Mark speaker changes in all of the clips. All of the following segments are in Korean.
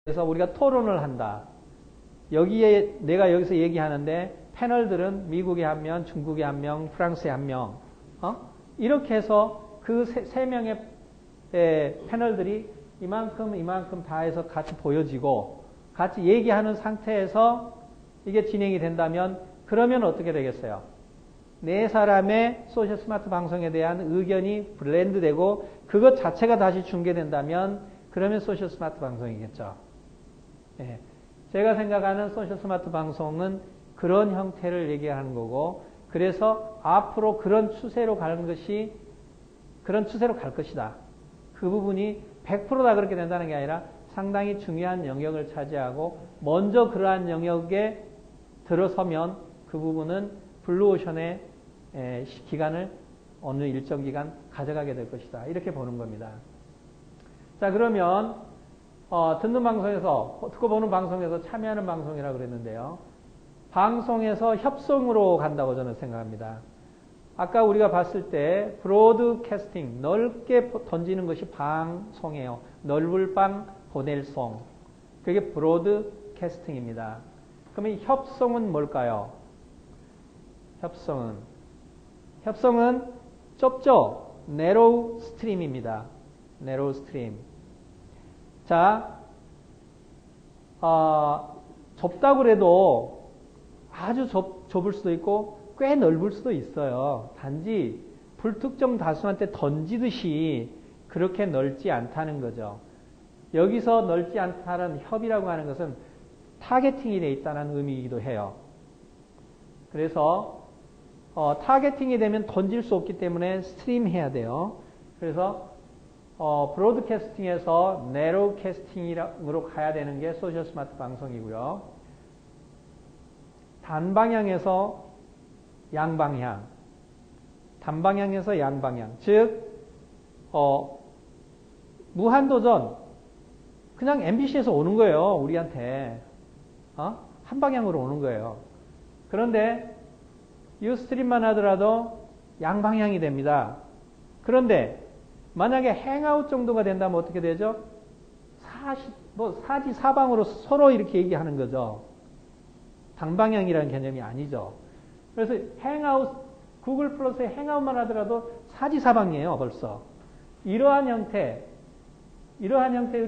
Speaker 1: 그래서 우리가 토론을 한다. 여기에 내가 여기서 얘기하는데 패널들은 미국에 한 명, 중국에 한 명, 프랑스에 한 명, 이렇게 해서 그 세 명의 패널들이 이만큼 다 해서 같이 보여지고 같이 얘기하는 상태에서 이게 진행이 된다면 그러면 어떻게 되겠어요? 네 사람의 소셜 스마트 방송에 대한 의견이 블렌드되고 그것 자체가 다시 중계된다면 그러면 소셜 스마트 방송이겠죠. 예. 제가 생각하는 소셜 스마트 방송은 그런 형태를 얘기하는 거고 그래서 앞으로 그런 추세로 갈 것이다. 그 부분이 100%다 그렇게 된다는 게 아니라 상당히 중요한 영역을 차지하고 먼저 그러한 영역에 들어서면 그 부분은 블루오션의 기간을 어느 일정 기간 가져가게 될 것이다. 이렇게 보는 겁니다. 자, 그러면 듣는 방송에서, 듣고 보는 방송에서 참여하는 방송이라고 그랬는데요. 방송에서 협성으로 간다고 저는 생각합니다. 아까 우리가 봤을 때 브로드캐스팅, 넓게 던지는 것이 방송이에요. 넓을 방 보낼송. 그게 브로드캐스팅입니다. 그러면 협성은 뭘까요? 협성은 좁죠? 네로우 스트림입니다. 네로우 스트림. 자, 좁다고 그래도 아주 좁을 수도 있고 꽤 넓을 수도 있어요. 단지 불특정 다수한테 던지듯이 그렇게 넓지 않다는 거죠. 여기서 넓지 않다는 협이라고 하는 것은 타겟팅이 되어 있다는 의미이기도 해요. 그래서 타겟팅이 되면 던질 수 없기 때문에 스트림 해야 돼요. 그래서 브로드캐스팅에서 내로우 캐스팅으로 가야 되는 게 소셜 스마트 방송이고요. 단방향에서 양방향. 단방향에서 양방향. 즉 무한도전 그냥 MBC에서 오는 거예요. 우리한테. 한 방향으로 오는 거예요. 그런데 유스트림만 하더라도 양방향이 됩니다. 그런데 만약에 행아웃 정도가 된다면 어떻게 되죠? 사지사방으로 서로 이렇게 얘기하는 거죠. 단방향이라는 개념이 아니죠. 그래서 구글 플러스의 행아웃만 하더라도 사지사방이에요, 벌써. 이러한 형태의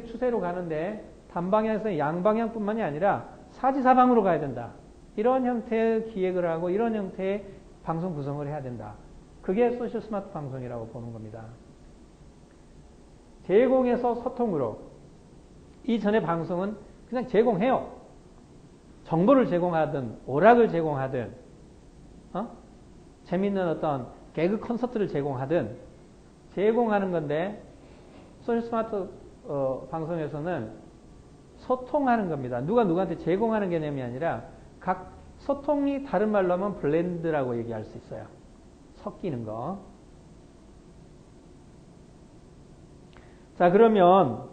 Speaker 1: 추세로 가는데 단방향에서 양방향뿐만이 아니라 사지사방으로 가야 된다. 이런 형태의 기획을 하고 이런 형태의 방송 구성을 해야 된다. 그게 소셜 스마트 방송이라고 보는 겁니다. 제공에서 소통으로. 이전의 방송은 그냥 제공해요. 정보를 제공하든 오락을 제공하든 재밌는 어떤 개그 콘서트를 제공하든 제공하는 건데 소셜 스마트 방송에서는 소통하는 겁니다. 누가 누구한테 제공하는 개념이 아니라 각 소통이 다른 말로 하면 블렌드라고 얘기할 수 있어요. 섞이는 거. 자, 그러면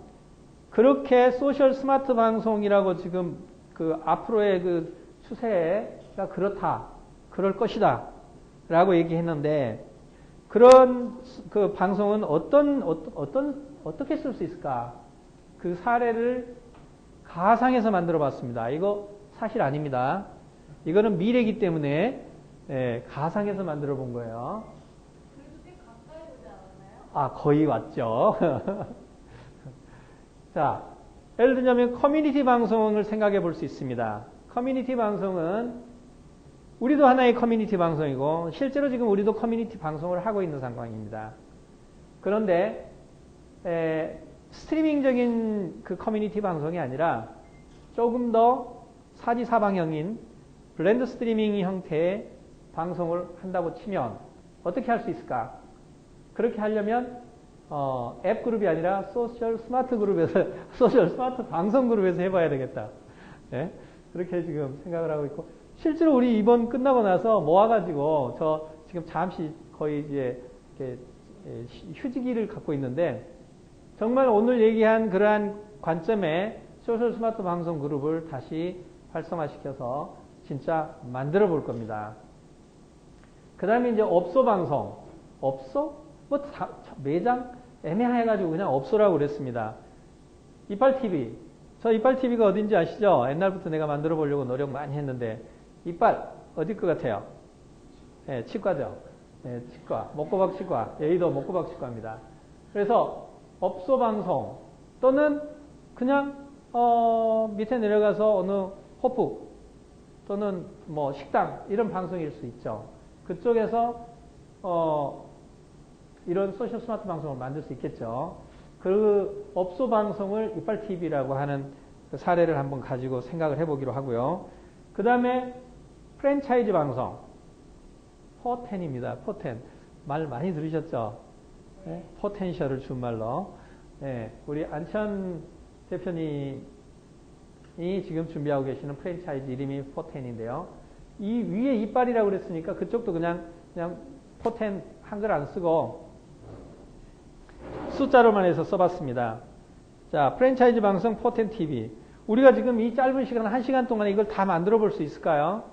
Speaker 1: 그렇게 소셜 스마트 방송이라고 지금 그 앞으로의 그 추세가 그렇다, 그럴 것이다 라고 얘기했는데 그런 그 방송은 어떻게 쓸 수 있을까? 그 사례를 가상에서 만들어 봤습니다. 이거 사실 아닙니다. 이거는 미래이기 때문에 가상에서 만들어 본 거예요.
Speaker 2: 그래도 꽤 가까이 오지 않았나요?
Speaker 1: 아, 거의 왔죠. 자, 예를 들자면 커뮤니티 방송을 생각해 볼 수 있습니다. 커뮤니티 방송은 우리도 하나의 커뮤니티 방송이고 실제로 지금 우리도 커뮤니티 방송을 하고 있는 상황입니다. 그런데 스트리밍적인 그 커뮤니티 방송이 아니라 조금 더 사지사방형인 블렌드 스트리밍 형태의 방송을 한다고 치면 어떻게 할 수 있을까? 그렇게 하려면 앱 그룹이 아니라 소셜 스마트 방송 그룹에서 해봐야 되겠다. 네? 그렇게 지금 생각을 하고 있고 실제로 우리 이번 끝나고 나서 모아가지고 저 지금 잠시 거의 이제 이렇게 휴지기를 갖고 있는데 정말 오늘 얘기한 그러한 관점에 소셜 스마트 방송 그룹을 다시 활성화시켜서 진짜 만들어 볼 겁니다. 그 다음에 이제 업소 방송. 업소? 매장? 애매해가지고 그냥 업소라고 그랬습니다. 이빨TV. 저 이빨 TV가 어딘지 아시죠? 옛날부터 내가 만들어 보려고 노력 많이 했는데 이빨 어디 것 같아요? 네, 치과죠. 네, 치과, 목구박 치과, 여의도 목구박 치과입니다. 그래서 업소 방송 또는 그냥 밑에 내려가서 어느 호프 또는 뭐 식당 이런 방송일 수 있죠. 그쪽에서 이런 소셜 스마트 방송을 만들 수 있겠죠. 그 업소 방송을 이빨 TV라고 하는 그 사례를 한번 가지고 생각을 해보기로 하고요. 그 다음에 프랜차이즈 방송, 포텐입니다. 포텐 말 많이 들으셨죠? 네? 포텐셜을 준 말로. 네, 우리 안천 대표님이 지금 준비하고 계시는 프랜차이즈 이름이 포텐인데요. 이 위에 이빨이라고 그랬으니까 그쪽도 그냥 포텐 한글 안 쓰고 숫자로만 해서 써봤습니다. 자, 프랜차이즈 방송 포텐 TV. 우리가 지금 이 짧은 시간, 1시간 동안에 이걸 다 만들어 볼 수 있을까요?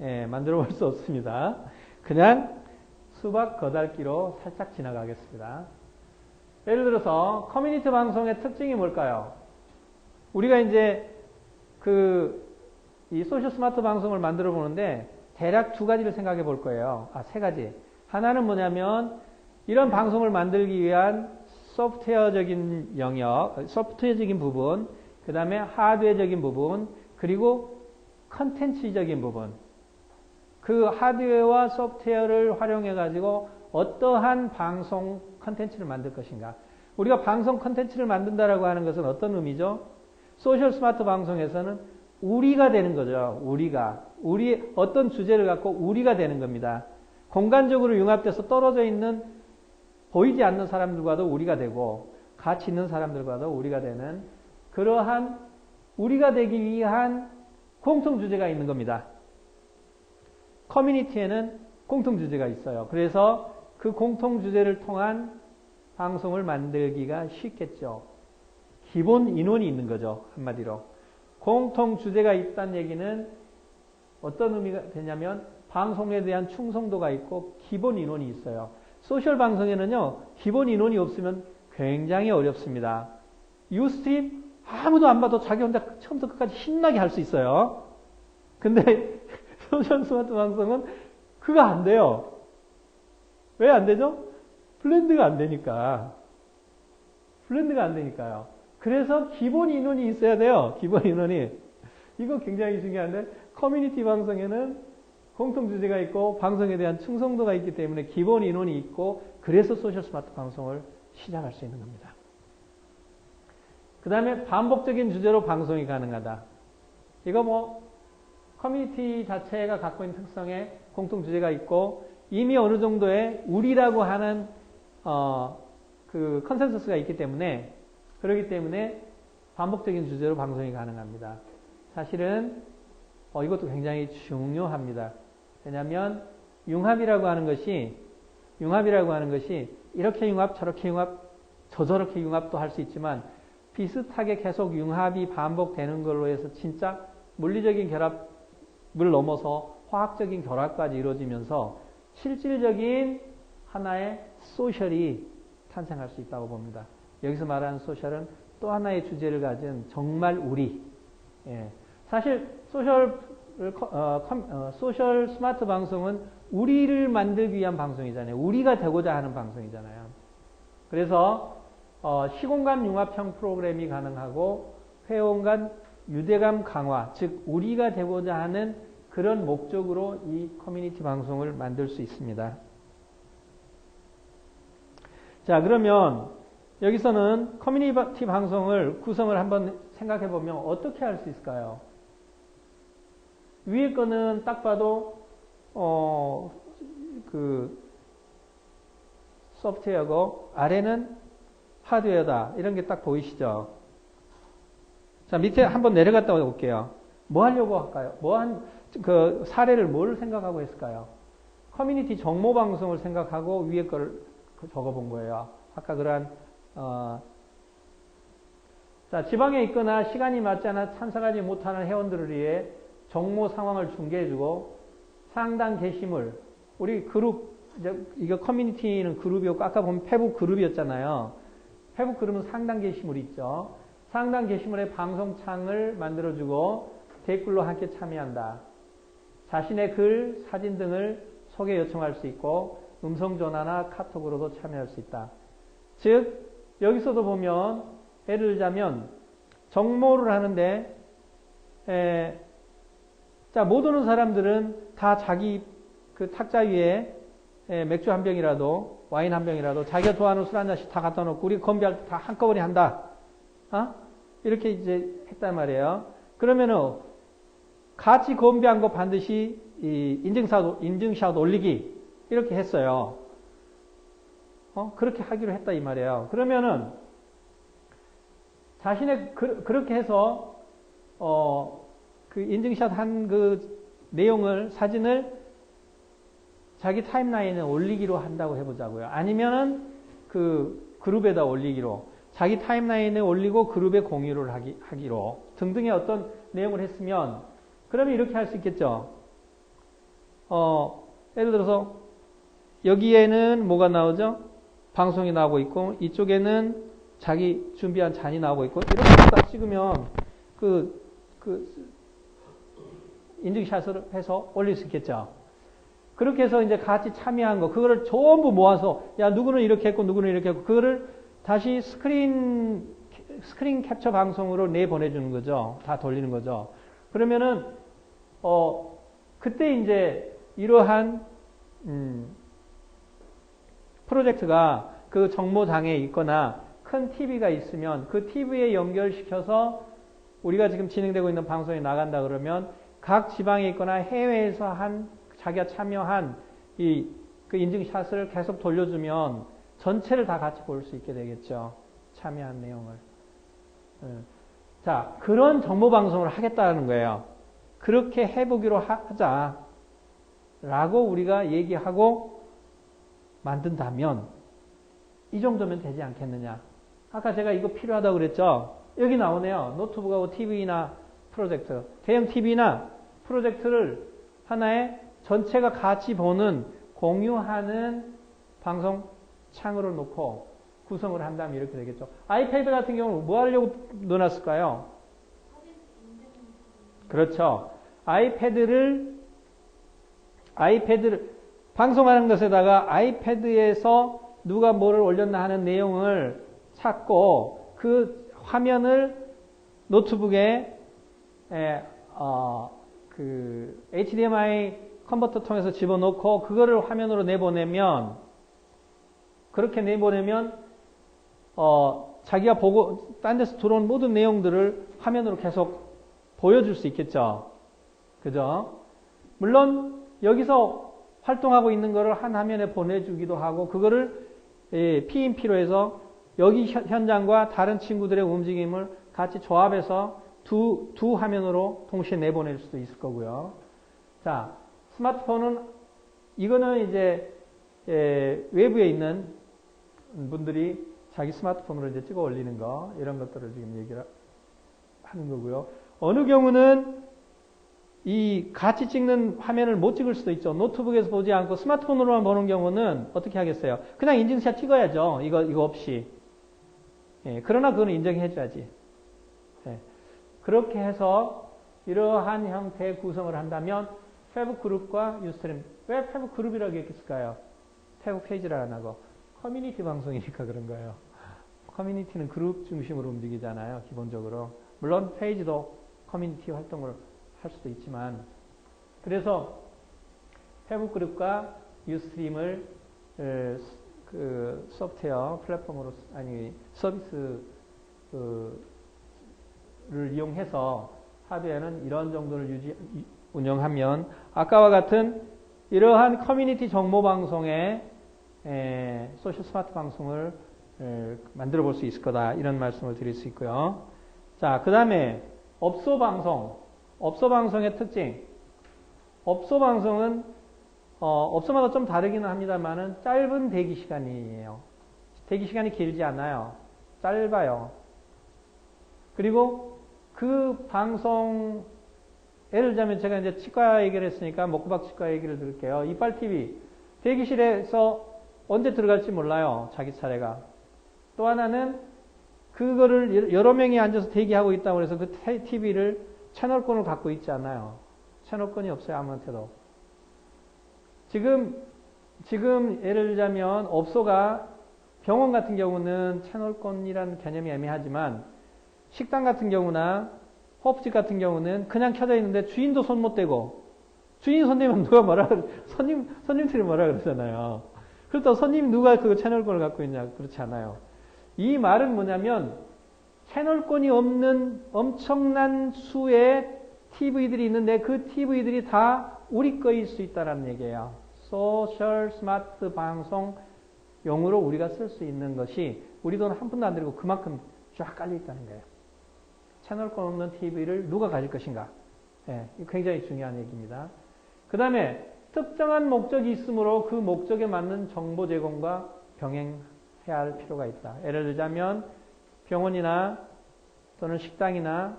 Speaker 1: 예, 만들어 볼 수 없습니다. 그냥 수박 거달기로 살짝 지나가겠습니다. 예를 들어서 커뮤니티 방송의 특징이 뭘까요? 우리가 이제 이 소셜 스마트 방송을 만들어 보는데 대략 두 가지를 생각해 볼 거예요. 세 가지. 하나는 뭐냐면 이런 방송을 만들기 위한 소프트웨어적인 영역, 소프트웨어적인 부분, 그 다음에 하드웨어적인 부분, 그리고 컨텐츠적인 부분. 그 하드웨어와 소프트웨어를 활용해 가지고 어떠한 방송 컨텐츠를 만들 것인가. 우리가 방송 컨텐츠를 만든다라고 하는 것은 어떤 의미죠? 소셜 스마트 방송에서는 우리가 되는 거죠. 우리 어떤 주제를 갖고 우리가 되는 겁니다. 공간적으로 융합돼서 떨어져 있는 보이지 않는 사람들과도 우리가 되고 같이 있는 사람들과도 우리가 되는 그러한 우리가 되기 위한 공통 주제가 있는 겁니다. 커뮤니티에는 공통 주제가 있어요. 그래서 그 공통 주제를 통한 방송을 만들기가 쉽겠죠. 기본 인원이 있는 거죠. 한마디로. 공통 주제가 있다는 얘기는 어떤 의미가 되냐면 방송에 대한 충성도가 있고 기본 인원이 있어요. 소셜 방송에는요. 기본 인원이 없으면 굉장히 어렵습니다. 유스트림 아무도 안 봐도 자기 혼자 처음부터 끝까지 신나게 할 수 있어요. 근데 소셜 스마트 방송은 그거 안 돼요. 왜 안 되죠? 블렌드가 안 되니까. 블렌드가 안 되니까요. 그래서 기본 인원이 있어야 돼요. 기본 인원이. 이거 굉장히 중요한데 커뮤니티 방송에는 공통 주제가 있고 방송에 대한 충성도가 있기 때문에 기본 인원이 있고 그래서 소셜 스마트 방송을 시작할 수 있는 겁니다. 그 다음에 반복적인 주제로 방송이 가능하다. 이거 뭐 커뮤니티 자체가 갖고 있는 특성에 공통 주제가 있고 이미 어느 정도의 우리라고 하는 그 컨센서스가 있기 때문에 그렇기 때문에 반복적인 주제로 방송이 가능합니다. 사실은 이것도 굉장히 중요합니다. 왜냐하면 융합이라고 하는 것이 이렇게 융합, 저렇게 융합, 저렇게 융합도 할 수 있지만 비슷하게 계속 융합이 반복되는 걸로 해서 진짜 물리적인 결합을 넘어서 화학적인 결합까지 이루어지면서 실질적인 하나의 소셜이 탄생할 수 있다고 봅니다. 여기서 말하는 소셜은 또 하나의 주제를 가진 정말 우리. 예. 사실 소셜 스마트 방송은 우리를 만들기 위한 방송이잖아요. 우리가 되고자 하는 방송이잖아요. 그래서 시공간 융합형 프로그램이 가능하고 회원간 유대감 강화, 즉 우리가 되고자 하는 그런 목적으로 이 커뮤니티 방송을 만들 수 있습니다. 자, 그러면 여기서는 커뮤니티 방송을 구성을 한번 생각해 보면 어떻게 할 수 있을까요? 위에 거는 딱 봐도 그 소프트웨어고 아래는 하드웨어다. 이런 게 딱 보이시죠? 자, 밑에 한번 내려갔다 올게요. 뭐 하려고 할까요? 그 사례를 뭘 생각하고 했을까요? 커뮤니티 정모 방송을 생각하고 위에 거를 적어본 거예요. 아까 그러한 자, 지방에 있거나 시간이 맞지 않아 참석하지 못하는 회원들을 위해 정모 상황을 중계해주고 상당 게시물, 우리 그룹, 이거 커뮤니티는 그룹이었고 아까 보면 페북 그룹이었잖아요. 페북 그룹은 상당 게시물이 있죠. 상단 게시물에 방송창을 만들어주고 댓글로 함께 참여한다. 자신의 글, 사진 등을 소개 요청할 수 있고 음성 전화나 카톡으로도 참여할 수 있다. 즉 여기서도 보면 예를 들자면 정모를 하는데 자, 못 오는 사람들은 다 자기 그 탁자 위에 맥주 한 병이라도 와인 한 병이라도 자기가 좋아하는 술 한 잔씩 다 갖다 놓고 우리 건배할 때 다 한꺼번에 한다. 이렇게 이제 했단 말이에요. 그러면은 같이 건배한 거 반드시 이 인증샷 올리기 이렇게 했어요. 그렇게 하기로 했다 이 말이에요. 그러면은 자신의 그렇게 해서 그 인증샷 한 그 내용을 사진을 자기 타임라인에 올리기로 한다고 해보자고요. 아니면은 그 그룹에다 올리기로 자기 타임라인에 올리고 그룹에 공유를 하기로 등등의 어떤 내용을 했으면 그러면 이렇게 할 수 있겠죠. 예를 들어서 여기에는 뭐가 나오죠? 방송이 나오고 있고 이쪽에는 자기 준비한 잔이 나오고 있고 이렇게 딱 찍으면 그 인증샷을 해서 올릴 수 있겠죠. 그렇게 해서 이제 같이 참여한 거 그거를 전부 모아서 야 누구는 이렇게 했고 누구는 이렇게 했고 그거를 다시 스크린 캡처 방송으로 내보내주는 거죠. 다 돌리는 거죠. 그러면은 그때 이제 이러한 프로젝트가 그 정모장에 있거나 큰 TV가 있으면 그 TV에 연결시켜서 우리가 지금 진행되고 있는 방송이 나간다 그러면 각 지방에 있거나 해외에서 자기가 참여한 그 인증샷을 계속 돌려주면 전체를 다 같이 볼 수 있게 되겠죠. 참여한 내용을. 자, 그런 정보 방송을 하겠다는 거예요. 그렇게 해보기로 하자. 라고 우리가 얘기하고 만든다면 이 정도면 되지 않겠느냐. 아까 제가 이거 필요하다고 그랬죠. 여기 나오네요. 노트북하고 TV나 프로젝터. 대형 TV나 프로젝터를 하나의 전체가 같이 보는 공유하는 방송 창으로 놓고 구성을 한다면 이렇게 되겠죠. 아이패드 같은 경우는 뭐 하려고 넣어놨을까요? 그렇죠. 아이패드를 방송하는 것에다가 아이패드에서 누가 뭐를 올렸나 하는 내용을 찾고 그 화면을 노트북에 그 HDMI 컨버터 통해서 집어넣고 그거를 화면으로 내보내면 그렇게 내보내면 자기가 보고 딴 데서 들어온 모든 내용들을 화면으로 계속 보여줄 수 있겠죠. 그죠? 물론 여기서 활동하고 있는 거를 한 화면에 보내주기도 하고 그거를 PMP로 해서 여기 현장과 다른 친구들의 움직임을 같이 조합해서 두 화면으로 동시에 내보낼 수도 있을 거고요. 자, 스마트폰은 이거는 이제 외부에 있는 분들이 자기 스마트폰으로 이제 찍어 올리는 거 이런 것들을 지금 얘기를 하는 거고요. 어느 경우는 이 같이 찍는 화면을 못 찍을 수도 있죠. 노트북에서 보지 않고 스마트폰으로만 보는 경우는 어떻게 하겠어요? 그냥 인증샷 찍어야죠. 이거 없이. 그러나 그거는 인정해줘야지. 그렇게 해서 이러한 형태의 구성을 한다면 페북 그룹과 유스트림. 왜 페북 그룹이라고 했을까요? 페북 페이지를 안 하고. 커뮤니티 방송이니까 그런 거예요. 커뮤니티는 그룹 중심으로 움직이잖아요. 기본적으로. 물론 페이지도 커뮤니티 활동을 할 수도 있지만 그래서 페북 그룹과 유스트림을 그 소프트웨어 플랫폼으로 서비스를 이용해서 하드웨어는 이런 정도를 운영하면 아까와 같은 이러한 커뮤니티 정보 방송의 소셜 스마트 방송을 만들어 볼 수 있을 거다 이런 말씀을 드릴 수 있고요. 자, 그 다음에 업소 방송. 업소 방송의 특징. 업소 방송은 업소마다 좀 다르기는 합니다만은 짧은 대기 시간이에요. 대기 시간이 길지 않아요. 짧아요. 그리고 그 방송 예를 들자면 제가 이제 치과 얘기를 했으니까 목구박 치과 얘기를 들을게요. 이빨 TV 대기실에서 언제 들어갈지 몰라요. 자기 차례가. 또 하나는 그거를 여러 명이 앉아서 대기하고 있다고 해서 그 TV를 채널권을 갖고 있지 않아요. 채널권이 없어요, 아무한테도. 지금 예를 들자면 업소가 병원 같은 경우는 채널권이라는 개념이 애매하지만 식당 같은 경우나 호프집 같은 경우는 그냥 켜져 있는데 주인도 손 못 대고 주인 손 대면 누가 뭐라 손님들이 뭐라 그러잖아요. 그렇다고 손님 누가 그 채널권을 갖고 있냐 그렇지 않아요. 이 말은 뭐냐면 채널권이 없는 엄청난 수의 TV들이 있는데 그 TV들이 다 우리 거일 수 있다는 얘기예요. 소셜 스마트 방송 용으로 우리가 쓸 수 있는 것이 우리 돈 한 푼도 안 들이고 그만큼 쫙 깔려 있다는 거예요. 채널권 없는 TV를 누가 가질 것인가? 예, 굉장히 중요한 얘기입니다. 그 다음에 특정한 목적이 있으므로 그 목적에 맞는 정보 제공과 병행해야 할 필요가 있다. 예를 들자면 병원이나 또는 식당이나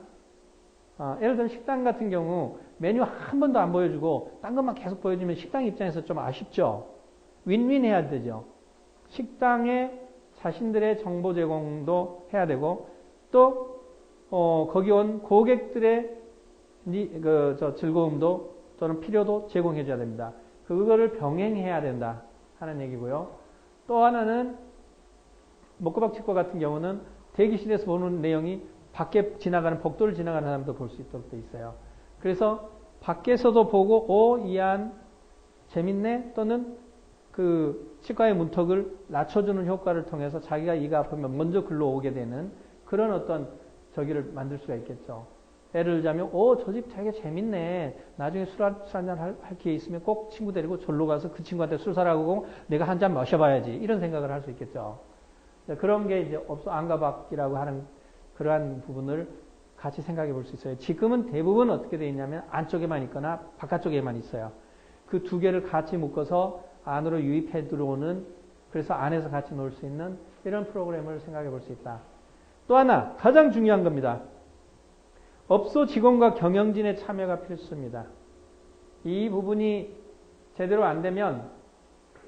Speaker 1: 예를 들면 식당 같은 경우 메뉴 한 번도 안 보여주고 딴 것만 계속 보여주면 식당 입장에서 좀 아쉽죠. 윈윈 해야 되죠. 식당에 자신들의 정보 제공도 해야 되고 또 거기 온 고객들의 즐거움도 또는 필요도 제공해 줘야 됩니다. 그거를 병행해야 된다 하는 얘기고요. 또 하나는 먹고박치과 같은 경우는 대기실에서 보는 내용이 밖에 지나가는 복도를 지나가는 사람도 볼 수 있도록 돼 있어요. 그래서 밖에서도 보고 이 안 재밌네 또는 그 치과의 문턱을 낮춰주는 효과를 통해서 자기가 이가 아프면 먼저 글로 오게 되는 그런 어떤 저기를 만들 수가 있겠죠. 예를 들자면 저 집 되게 재밌네. 나중에 술 한잔 할 기회 있으면 꼭 친구 데리고 절로 가서 그 친구한테 술 사라고 내가 한 잔 마셔봐야지. 이런 생각을 할 수 있겠죠. 그런 게 이제 업소 안가박이라고 하는 그러한 부분을 같이 생각해 볼 수 있어요. 지금은 대부분 어떻게 되어 있냐면 안쪽에만 있거나 바깥쪽에만 있어요. 그 두 개를 같이 묶어서 안으로 유입해 들어오는 그래서 안에서 같이 놀 수 있는 이런 프로그램을 생각해 볼 수 있다. 또 하나 가장 중요한 겁니다. 업소 직원과 경영진의 참여가 필수입니다. 이 부분이 제대로 안 되면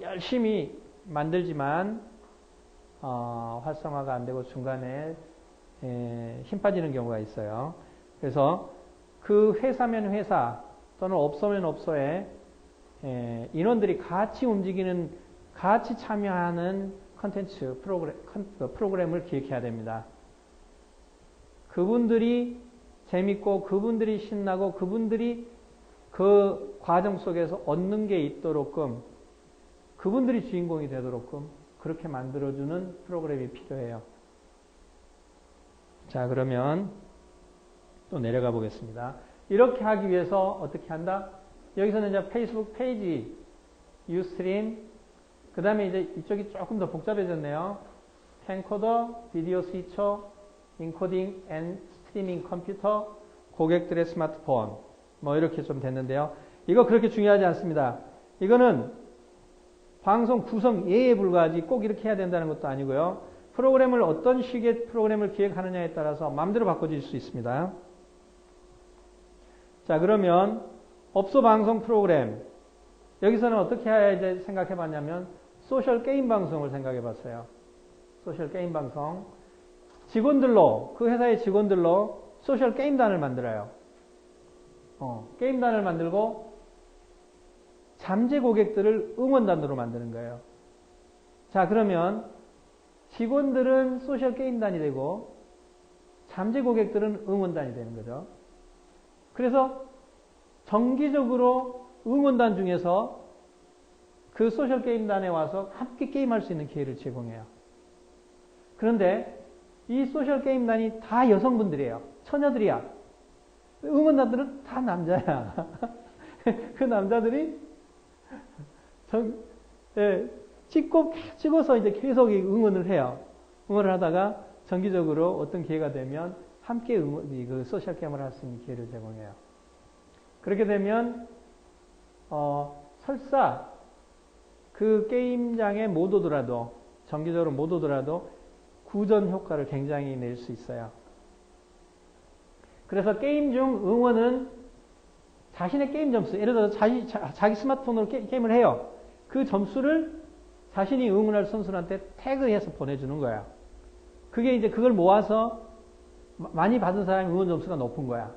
Speaker 1: 열심히 만들지만 활성화가 안 되고 중간에 힘 빠지는 경우가 있어요. 그래서 그 회사면 회사 또는 업소면 업소에 인원들이 같이 움직이는 같이 참여하는 컨텐츠 프로그램을 기획해야 됩니다. 그분들이 재밌고 그분들이 신나고 그분들이 그 과정 속에서 얻는 게 있도록끔 그분들이 주인공이 되도록끔 그렇게 만들어주는 프로그램이 필요해요. 자, 그러면 또 내려가 보겠습니다. 이렇게 하기 위해서 어떻게 한다? 여기서는 이제 페이스북 페이지, 유스트림, 그 다음에 이제 이쪽이 조금 더 복잡해졌네요. 캠코더, 비디오 스위처, 인코딩 앤 스트리밍 컴퓨터, 고객들의 스마트폰, 뭐 이렇게 좀 됐는데요. 이거 그렇게 중요하지 않습니다. 이거는 방송 구성 예에 불과하지 꼭 이렇게 해야 된다는 것도 아니고요. 프로그램을 어떤 식의 프로그램을 기획하느냐에 따라서 마음대로 바꿔줄 수 있습니다. 자, 그러면 업소 방송 프로그램 여기서는 어떻게 해야 이제 생각해 봤냐면 소셜 게임 방송을 생각해 봤어요. 소셜 게임 방송 직원들로 그 회사의 직원들로 소셜 게임단을 만들어요. 게임단을 만들고 잠재 고객들을 응원단으로 만드는 거예요. 자, 그러면 직원들은 소셜 게임단이 되고 잠재 고객들은 응원단이 되는 거죠. 그래서 정기적으로 응원단 중에서 그 소셜 게임단에 와서 함께 게임할 수 있는 기회를 제공해요. 그런데 이 소셜 게임단이 다 여성분들이에요. 처녀들이야. 응원단들은 다 남자야. 그 남자들이 찍어서 이제 계속 응원을 해요. 응원을 하다가 정기적으로 어떤 기회가 되면 함께 그 소셜 게임을 할 수 있는 기회를 제공해요. 그렇게 되면 설사 그 게임장에 못 오더라도 정기적으로 못 오더라도 구전 효과를 굉장히 낼 수 있어요. 그래서 게임 중 응원은 자신의 게임 점수, 예를 들어서 자기 스마트폰으로 게임을 해요. 그 점수를 자신이 응원할 선수한테 태그해서 보내주는 거야. 그게 이제 그걸 모아서 많이 받은 사람이 응원 점수가 높은 거야.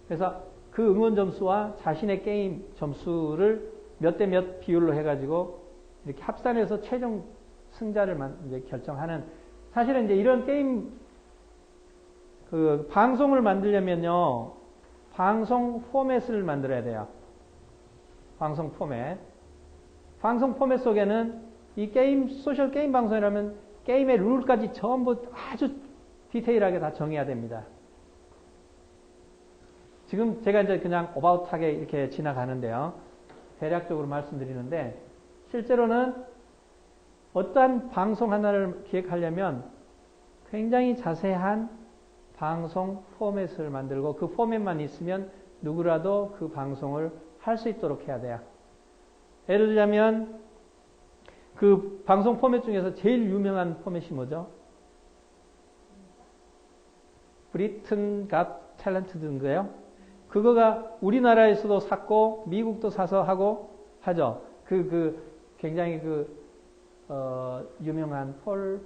Speaker 1: 그래서 그 응원 점수와 자신의 게임 점수를 몇 대 몇 비율로 해가지고 이렇게 합산해서 최종 승자를 이제 결정하는, 사실은 이제 이런 게임 그 방송을 만들려면요, 방송 포맷을 만들어야 돼요. 방송 포맷. 방송 포맷 속에는 이 게임, 소셜 게임 방송이라면 게임의 룰까지 전부 아주 디테일하게 다 정해야 됩니다. 지금 제가 이제 그냥 오바웃하게 이렇게 지나가는데요. 대략적으로 말씀드리는데, 실제로는 어떠한 방송 하나를 기획하려면 굉장히 자세한 방송 포맷을 만들고 그 포맷만 있으면 누구라도 그 방송을 할 수 있도록 해야 돼요. 예를 들자면 그 방송 포맷 중에서 제일 유명한 포맷이 뭐죠? 브리튼 갓 탤런트인가요? 그거가 우리나라에서도 샀고 미국도 사서 하고 하죠. 굉장히 유명한 폴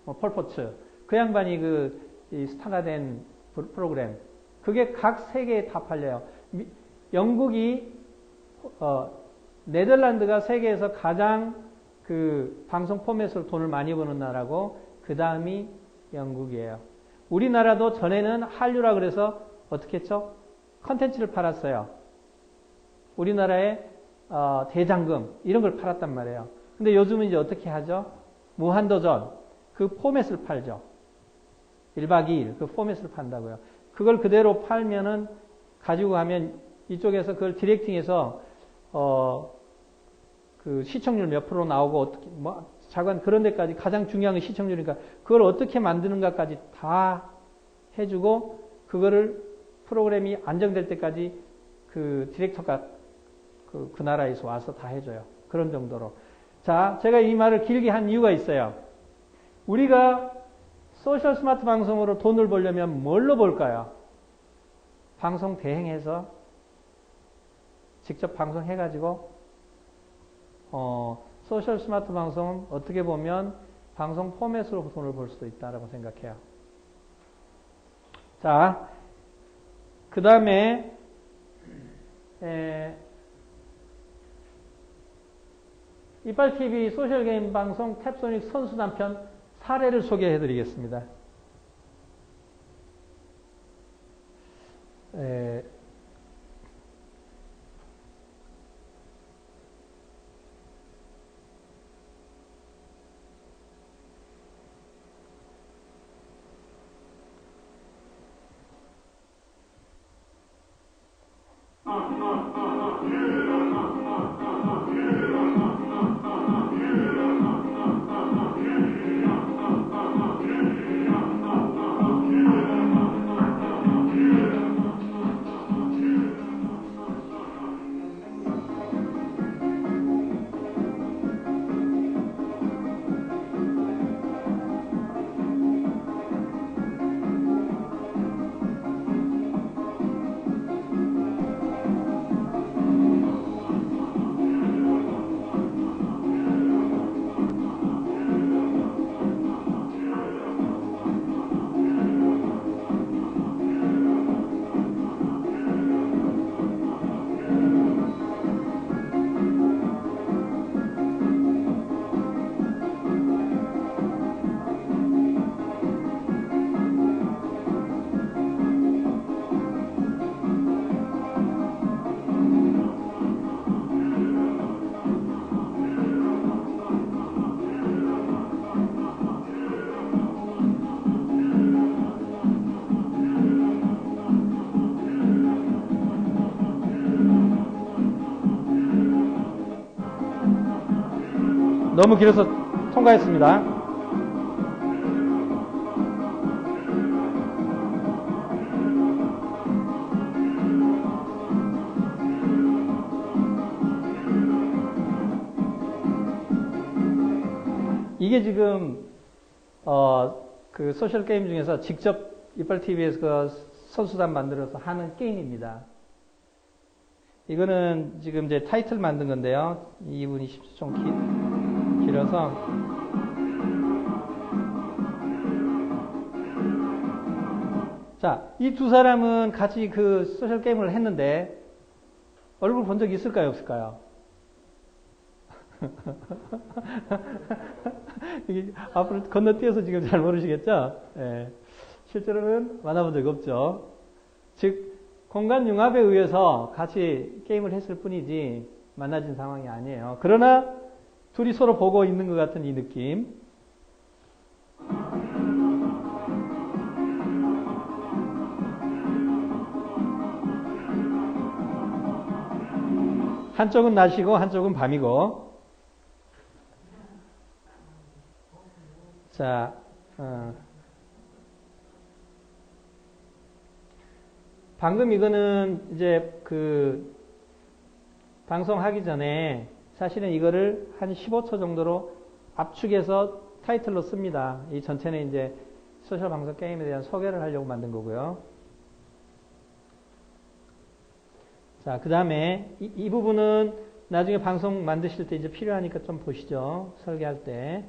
Speaker 1: 포츠. 그 양반이 이 스타가 된 프로그램. 그게 각 세계에 다 팔려요. 영국이, 네덜란드가 세계에서 가장 그 방송 포맷으로 돈을 많이 버는 나라고, 그 다음이 영국이에요. 우리나라도 전에는 한류라 그래서 어떻게 했죠? 컨텐츠를 팔았어요. 우리나라의 대장금 이런 걸 팔았단 말이에요. 근데 요즘은 이제 어떻게 하죠? 무한도전 그 포맷을 팔죠. 1박 2일 그 포맷을 판다고요. 그걸 그대로 팔면은 가지고 가면 이쪽에서 그걸 디렉팅해서 그 시청률 몇 프로 나오고 어떻게 자관 그런 데까지 가장 중요한 건 시청률이니까 그걸 어떻게 만드는가까지 다 해주고 그거를 프로그램이 안정될 때까지 그 디렉터가 그 나라에서 와서 다 해줘요. 그런 정도로. 자, 제가 이 말을 길게 한 이유가 있어요. 우리가 소셜 스마트 방송으로 돈을 벌려면 뭘로 벌까요? 방송 대행해서 직접 방송해가지고 소셜 스마트 방송은 어떻게 보면 방송 포맷으로 돈을 벌 수도 있다라고 생각해요. 자, 그 다음에 이빨TV 소셜게임 방송 탭소닉 선수단편 사례를 소개해 드리겠습니다. 너무 길어서 통과했습니다. 이게 지금 그 소셜 게임 중에서 직접 이빨TV에서 그 선수단 만들어서 하는 게임입니다. 이거는 지금 이제 타이틀 만든 건데요. 2분 20초 좀 길어서 자, 이 두 사람은 같이 그 소셜 게임을 했는데 얼굴 본 적 있을까요, 없을까요? 이게 앞으로 건너뛰어서 지금 잘 모르시겠죠? 예. 실제로는 만나본 적 없죠. 즉, 공간 융합에 의해서 같이 게임을 했을 뿐이지 만나진 상황이 아니에요. 그러나 둘이 서로 보고 있는 것 같은 이 느낌. 한쪽은 낮이고 한쪽은 밤이고. 자, 방금 이거는 이제 그 방송하기 전에 사실은 이거를 한 15초 정도로 압축해서 타이틀로 씁니다. 이 전체는 이제 소셜 방송 게임에 대한 소개를 하려고 만든 거고요. 자, 그 다음에 이 부분은 나중에 방송 만드실 때 이제 필요하니까 좀 보시죠. 설계할 때.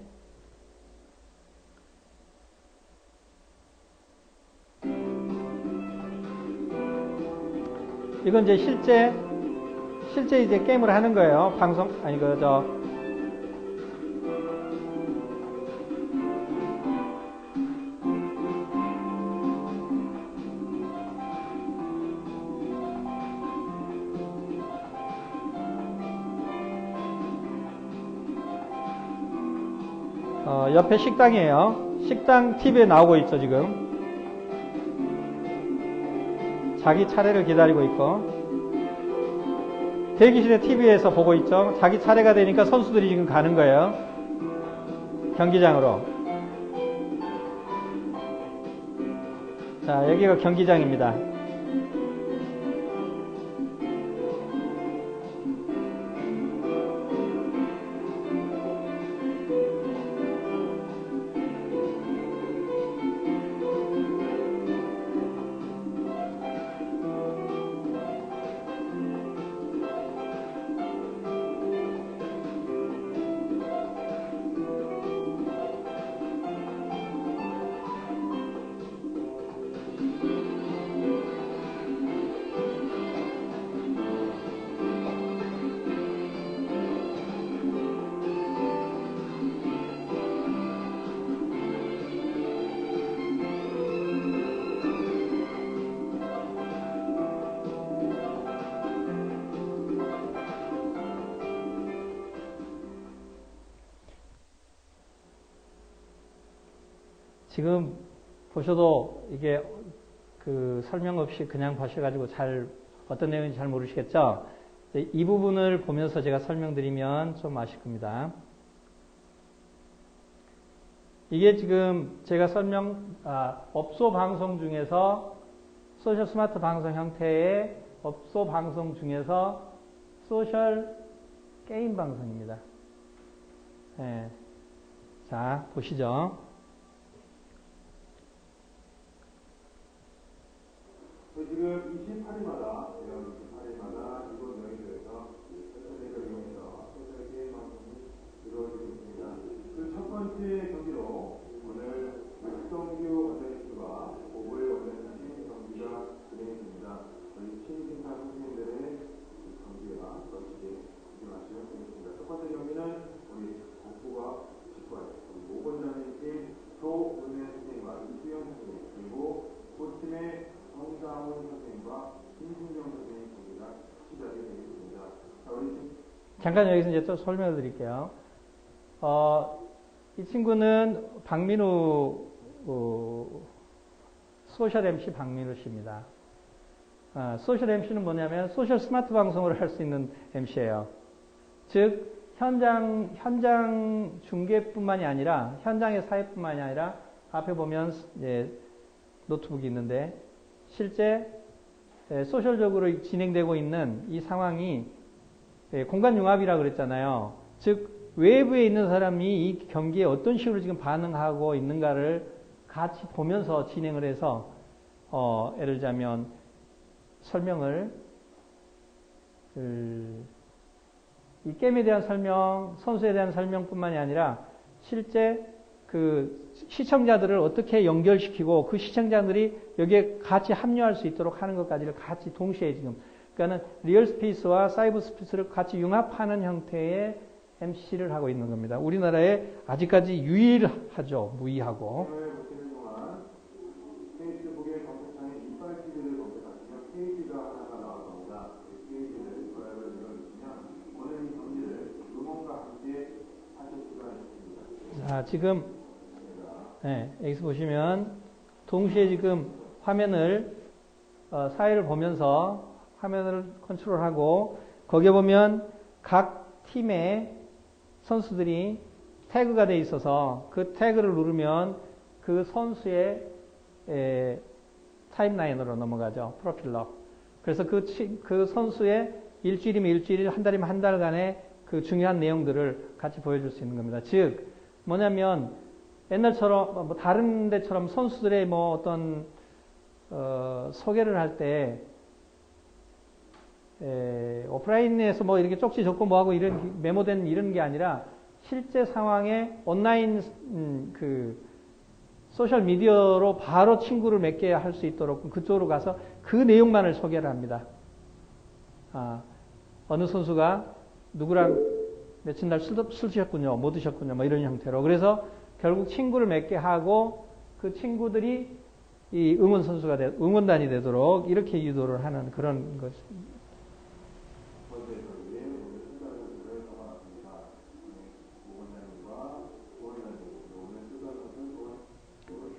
Speaker 1: 이건 이제 실제 이제 게임을 하는 거예요. 방송, 아니, 옆에 식당이에요. 식당 TV에 나오고 있죠, 지금. 자기 차례를 기다리고 있고. 대기실에 TV에서 보고 있죠. 자기 차례가 되니까 선수들이 지금 가는 거예요. 경기장으로. 자, 여기가 경기장입니다. 지금 보셔도 이게 그 설명 없이 그냥 보셔가지고 어떤 내용인지 잘 모르시겠죠? 이 부분을 보면서 제가 설명드리면 좀 아실 겁니다. 이게 지금 제가 업소 방송 중에서 소셜 스마트 방송 형태의 업소 방송 중에서 소셜 게임 방송입니다. 네. 자, 보시죠.
Speaker 3: 지금 28일마다 이곳 여의도에서 소셜을 이용해서 소셜 게임 방송이 이루어지고 있습니다. 그 첫 번째 경기로 오늘 박성규 원장님과 오글 원장님 경기가 진행됩니다. 저희 신심사 선생님들의 경기가 멋지게 진행하시면 되겠습니다. 첫 번째 경기는 우리 복부가 직관 우리 오 원장님 팀 조은혜 선생님과 이수영 선생님 그리고 코팀의 성상훈 선생님과 김진경 선생님 경기가 시작이 되겠습니다.
Speaker 1: 잠깐 여기서 이제 또 설명을 드릴게요. 이 친구는 박민우, 소셜 MC 박민우 씨입니다. 소셜 MC는 뭐냐면 소셜 스마트 방송을 할 수 있는 MC예요. 즉, 현장 중계뿐만이 아니라, 현장의 사회뿐만이 아니라, 앞에 보면 이제 노트북이 있는데, 실제 소셜적으로 진행되고 있는 이 상황이 공간 융합이라고 그랬잖아요. 즉 외부에 있는 사람이 이 경기에 어떤 식으로 지금 반응하고 있는가를 같이 보면서 진행을 해서 예를 들자면 설명을 이 게임에 대한 설명, 선수에 대한 설명뿐만이 아니라 실제 그 시청자들을 어떻게 연결시키고 그 시청자들이 여기에 같이 합류할 수 있도록 하는 것까지를 같이 동시에 지금 그러니까는 리얼 스페이스와 사이버 스페이스를 같이 융합하는 형태의 MC를 하고 있는 겁니다. 우리나라에 아직까지 유일하죠. 무의하고.
Speaker 3: 보시는 동안 페이스북의 검색창에 이빨 TV를 검색하시면 페이지가 하나가 나올 겁니다. 그 페이지를 좋아요를 눌러주시면 오늘 이 경기를 응원과 함께 하실 수가 있습니다.
Speaker 1: 자, 지금 여기서 보시면 동시에 지금 화면을 사회를 보면서 화면을 컨트롤하고 거기에 보면 각 팀의 선수들이 태그가 되어 있어서 그 태그를 누르면 그 선수의 타임라인으로 넘어가죠. 프로필러. 그래서 그 선수의 일주일이면 일주일, 한 달이면 한 달간의 그 중요한 내용들을 같이 보여줄 수 있는 겁니다. 즉 뭐냐면 옛날처럼 뭐 다른 데처럼 선수들의 뭐 어떤 소개를 할 때 오프라인에서 뭐 이렇게 쪽지 적고 뭐하고 이런 메모된 이런 게 아니라 실제 상황에 온라인 그 소셜 미디어로 바로 친구를 맺게 할 수 있도록 그쪽으로 가서 그 내용만을 소개를 합니다. 어느 선수가 누구랑 며칠 날 술 드셨군요, 못 드셨군요, 뭐 이런 형태로. 그래서 결국 친구를 맺게 하고 그 친구들이 이 응원단이 되도록 이렇게 유도를 하는 그런 것.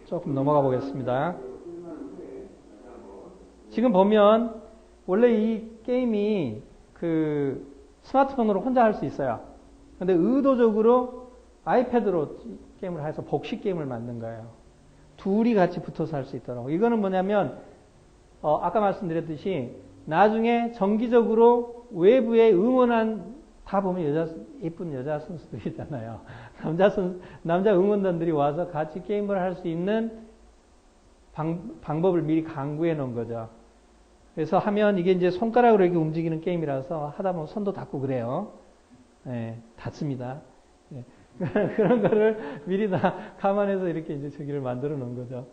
Speaker 1: 조금 넘어가 보겠습니다. 지금 보면 원래 이 게임이 그 스마트폰으로 혼자 할 수 있어요. 근데 의도적으로 아이패드로 게임을 해서 복식 게임을 만든 거예요. 둘이 같이 붙어서 할 수 있도록. 이거는 뭐냐면 아까 말씀드렸듯이 나중에 정기적으로 외부에 응원한 다 보면 예쁜 여자 선수들이잖아요. 남자 응원단들이 와서 같이 게임을 할 수 있는 방법을 미리 강구해 놓은 거죠. 그래서 하면 이게 이제 손가락으로 이렇게 움직이는 게임이라서 하다 보면 손도 닿고 그래요. 닿습니다. 그런 거를 미리 다 감안해서 이렇게 이제 저기를 만들어 놓은 거죠.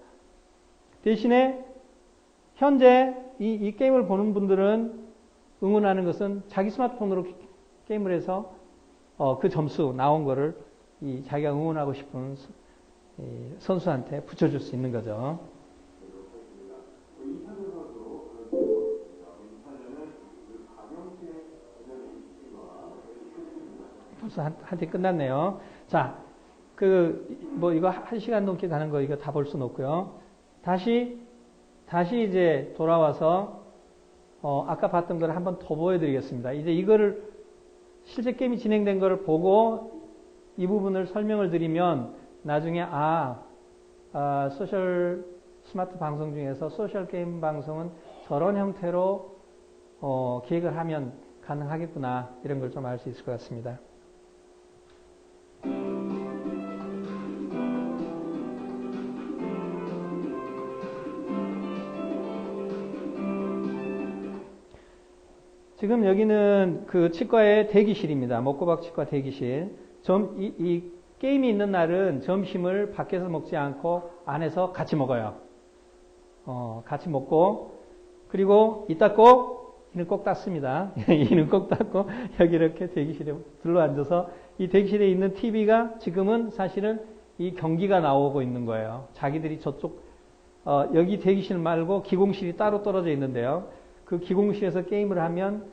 Speaker 1: 대신에 현재 이 게임을 보는 분들은 응원하는 것은 자기 스마트폰으로 게임을 해서 그 점수 나온 거를 자기가 응원하고 싶은 선수한테 붙여줄 수 있는 거죠. 벌써 한테 끝났네요. 자, 이거 1시간 넘게 가는 거 이거 다 볼 수는 없고요. 다시 이제 돌아와서 아까 봤던 걸 한번 더 보여드리겠습니다. 이제 이거를 실제 게임이 진행된 거를 보고 이 부분을 설명을 드리면 나중에 소셜 스마트 방송 중에서 소셜 게임 방송은 저런 형태로 기획을 하면 가능하겠구나 이런 걸 좀 알 수 있을 것 같습니다. 지금 여기는 그 치과의 대기실입니다. 목고박 치과 대기실. 이 게임이 있는 날은 점심을 밖에서 먹지 않고 안에서 같이 먹어요. 같이 먹고, 그리고 이는 꼭 닦습니다. 이는 꼭 닦고, 여기 이렇게 대기실에 들러 앉아서 이 대기실에 있는 TV가 지금은 사실은 이 경기가 나오고 있는 거예요. 자기들이 저쪽, 여기 대기실 말고 기공실이 따로 떨어져 있는데요. 그 기공실에서 게임을 하면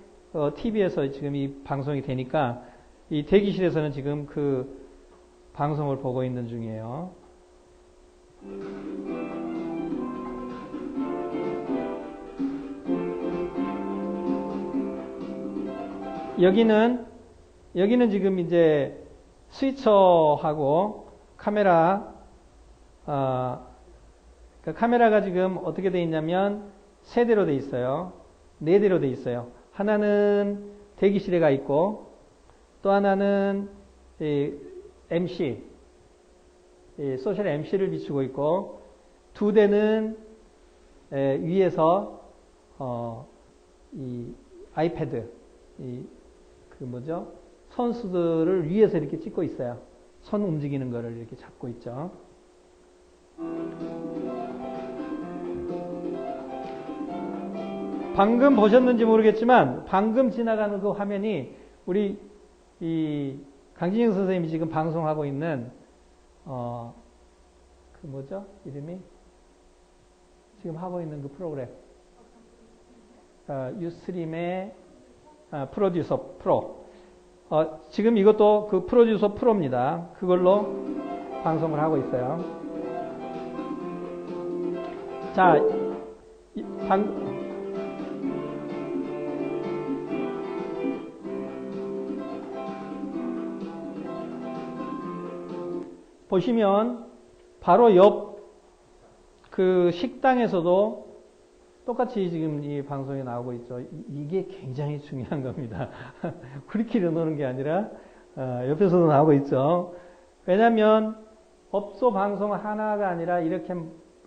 Speaker 1: TV에서 지금 이 방송이 되니까 이 대기실에서는 지금 그 방송을 보고 있는 중이에요. 여기는 지금 이제 스위처하고 카메라, 그러니까 카메라가 지금 어떻게 되어 있냐면 세 대로 되어 있어요. 네 대로 되어 있어요. 하나는 대기실에 가 있고 또 하나는 MC, 소셜 MC를 비추고 있고 두 대는 위에서 이 아이패드, 선수들을 위에서 이렇게 찍고 있어요. 손 움직이는 거를 이렇게 잡고 있죠. 방금 보셨는지 모르겠지만 방금 지나가는 그 화면이 우리 이 강진영 선생님이 지금 방송하고 있는 그 뭐죠? 이름이 지금 하고 있는 그 프로그램 유스트림의 프로듀서 프로 지금 이것도 그 프로듀서 프로입니다. 그걸로 방송을 하고 있어요. 자, 보시면 바로 옆 그 식당에서도 똑같이 지금 이 방송에 나오고 있죠. 이게 굉장히 중요한 겁니다. 우리끼리 노는 게 아니라 옆에서도 나오고 있죠. 왜냐하면 업소 방송 하나가 아니라 이렇게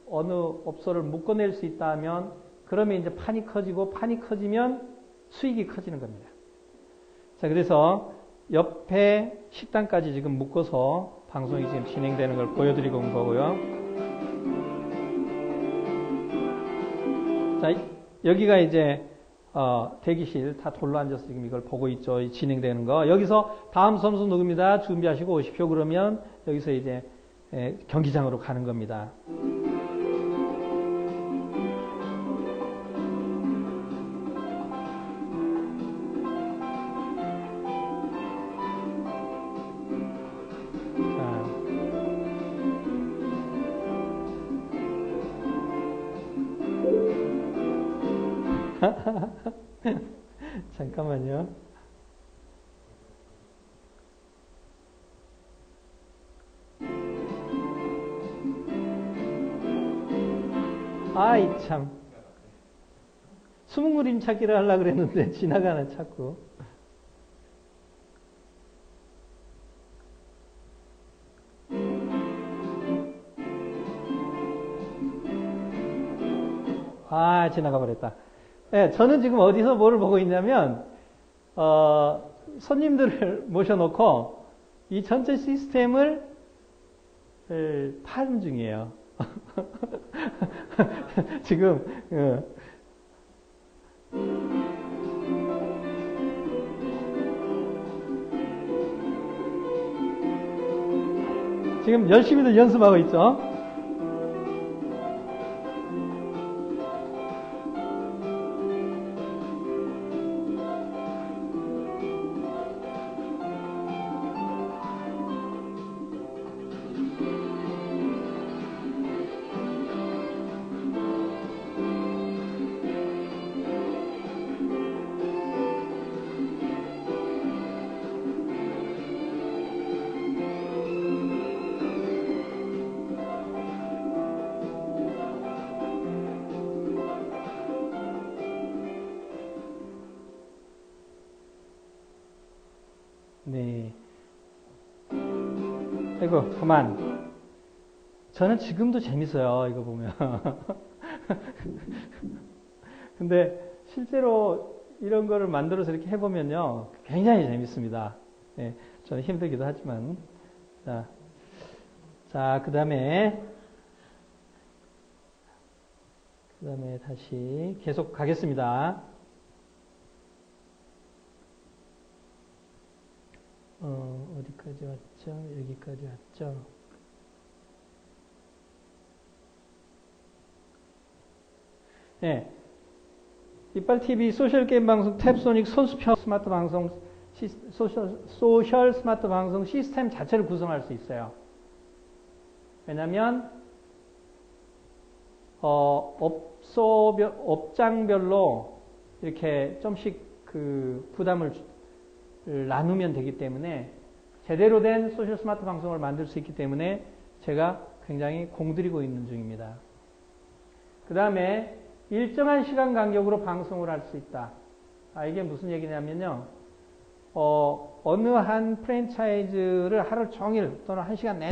Speaker 1: 어느 업소를 묶어낼 수 있다면 그러면 이제 판이 커지고 판이 커지면 수익이 커지는 겁니다. 자, 그래서 옆에 식당까지 지금 묶어서 방송이 지금 진행되는 걸 보여드리고 온 거고요. 자, 여기가 이제 대기실 다 돌로 앉아서 지금 이걸 보고 있죠. 진행되는 거. 여기서 다음 선수 누굽니다. 준비하시고 오십시오. 그러면 여기서 이제 경기장으로 가는 겁니다. 잠깐만요. 아이 참 숨은 그림 찾기를 하려고 그랬는데 지나가는 자꾸. 지나가 버렸다. 네, 저는 지금 어디서 뭐를 보고 있냐면 손님들을 모셔놓고 이 전체 시스템을 파는 중이에요. 지금 지금 열심히들 연습하고 있죠. 네. 아이고, 그만. 저는 지금도 재밌어요, 이거 보면. 근데 실제로 이런 거를 만들어서 이렇게 해보면요, 굉장히 재밌습니다. 네, 저는 힘들기도 하지만. 자, 그 다음에 다시 계속 가겠습니다. 어디까지 왔죠? 여기까지 왔죠? 네. 이빨TV 소셜게임 방송 탭소닉 소수평 스마트 방송 소셜 스마트 방송 시스템 자체를 구성할 수 있어요. 왜냐하면 업장별로 이렇게 좀씩 그 부담을 나누면 되기 때문에 제대로 된 소셜 스마트 방송을 만들 수 있기 때문에 제가 굉장히 공들이고 있는 중입니다. 그 다음에 일정한 시간 간격으로 방송을 할 수 있다. 이게 무슨 얘기냐면요. 어느 한 프랜차이즈를 하루 종일 또는 한 시간 내내